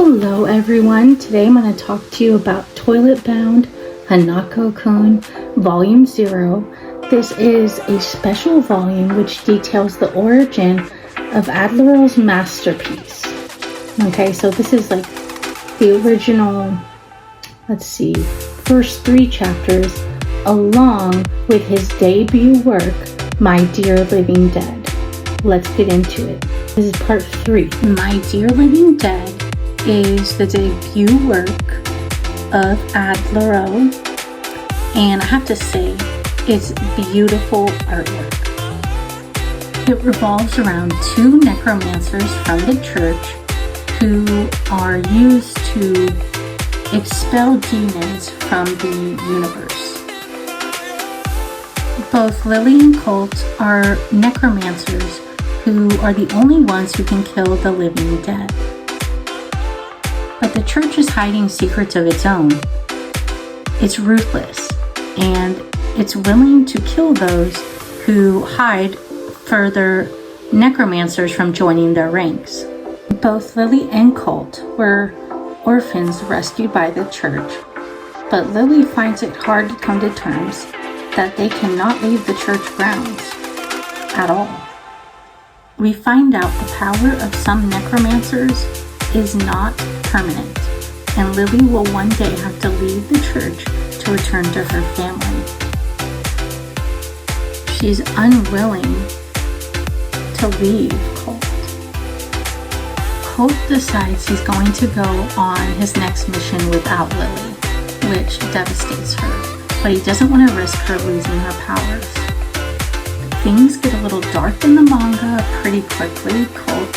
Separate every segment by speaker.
Speaker 1: Hello everyone, today I'm going to talk to you about Toilet Bound Hanako Kun Volume 0. This is a special volume which details the origin of Adlerall's masterpiece. Okay, so this is like the original, first 3 chapters along with his debut work, My Dear Living Dead. Let's get into it. This is part 3. My Dear Living Dead is the debut work of Adlerall, and I have to say, it's beautiful artwork. It revolves around 2 necromancers from the church who are used to expel demons from the universe. Both Lily and Colt are necromancers who are the only ones who can kill the living dead. But the church is hiding secrets of its own. It's ruthless, and it's willing to kill those who hide further necromancers from joining their ranks. Both Lily and Colt were orphans rescued by the church, but Lily finds it hard to come to terms that they cannot leave the church grounds at all. We find out the power of some necromancers is not permanent, and Lily will one day have to leave the church to return to her family. She's unwilling to leave Colt. Colt decides he's going to go on his next mission without Lily, which devastates her, but he doesn't want to risk her losing her powers. Things get a little dark in the manga pretty quickly. Colt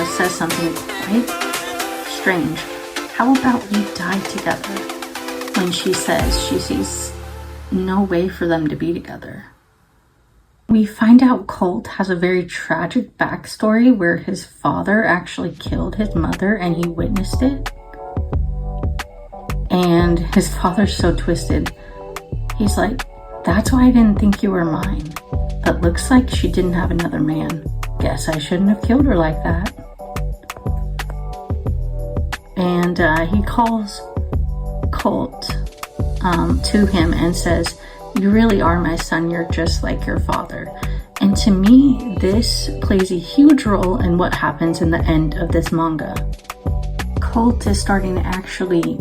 Speaker 1: says something quite strange. How about we die together? When she says she sees no way for them to be together. We find out Colt has a very tragic backstory where his father actually killed his mother and he witnessed it. And his father's so twisted. He's like, "That's why I didn't think you were mine. But looks like she didn't have another man. Guess I shouldn't have killed her like that." And he calls Colt to him and says, "You really are my son. You're just like your father." And to me, this plays a huge role in what happens in the end of this manga. Colt is starting to actually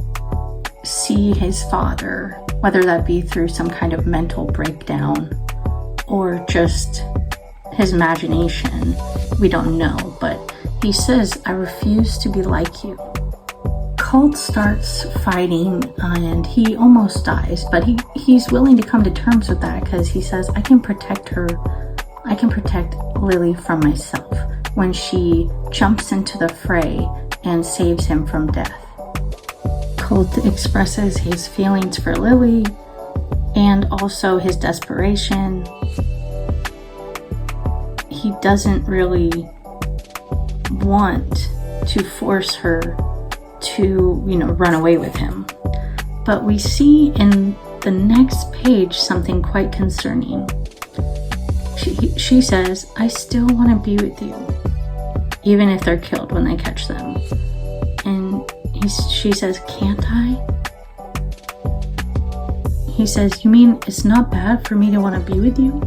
Speaker 1: see his father, whether that be through some kind of mental breakdown or just his imagination. We don't know, but he says, "I refuse to be like you." Colt starts fighting and he almost dies, but he's willing to come to terms with that because he says, I can protect Lily from myself, when she jumps into the fray and saves him from death. Colt expresses his feelings for Lily and also his desperation. He doesn't really want to force her to, run away with him. But we see in the next page something quite concerning. She says, "I still want to be with you, even if they're killed when they catch them." And she says, "Can't I?" He says, "You mean it's not bad for me to want to be with you?"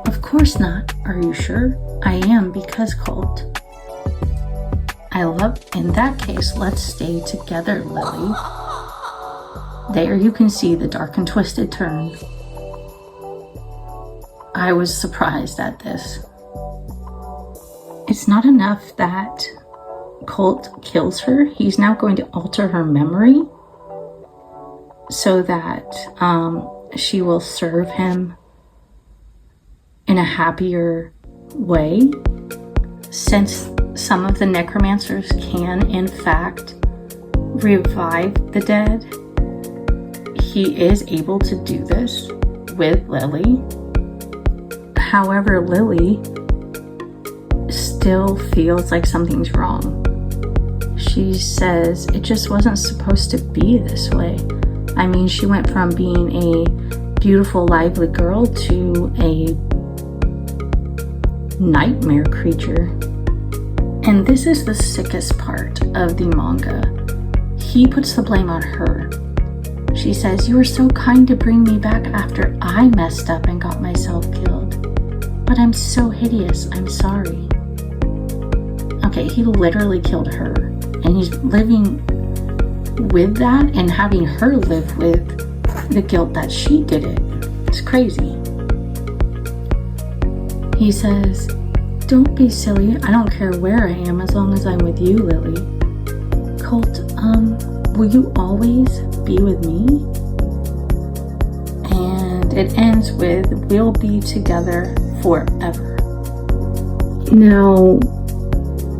Speaker 1: "Of course not. Are you sure?" "I am, because Colt." "In that case, let's stay together, Lily." There you can see the dark and twisted turn. I was surprised at this. It's not enough that Colt kills her. He's now going to alter her memory so that she will serve him in a happier way. Since some of the necromancers can, in fact, revive the dead, he is able to do this with Lily. However, Lily still feels like something's wrong. She says it just wasn't supposed to be this way. I mean, she went from being a beautiful, lively girl to a nightmare creature. And this is the sickest part of the manga. he puts the blame on her. She says, "You were so kind to bring me back after I messed up and got myself killed. But I'm so hideous, I'm sorry." Okay, he literally killed her. And he's living with that and having her live with the guilt that she did it. It's crazy. He says, "Don't be silly. I don't care where I am as long as I'm with you, Lily. Colt, will you always be with me?" And it ends with, "We'll be together forever." Now,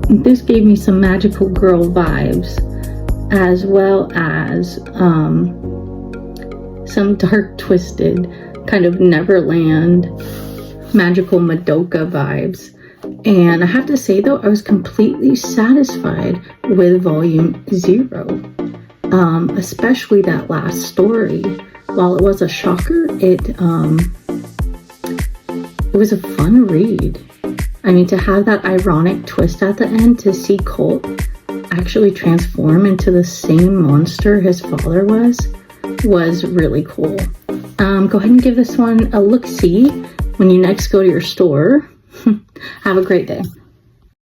Speaker 1: this gave me some magical girl vibes, as well as some dark, twisted, kind of Neverland, magical Madoka vibes. And I have to say though, I was completely satisfied with volume 0, especially that last story. While it was a shocker, it was a fun read. I mean, to have that ironic twist at the end, to see Colt actually transform into the same monster his father was really cool. Go ahead and give this one a look-see when you next go to your store. Have a great day.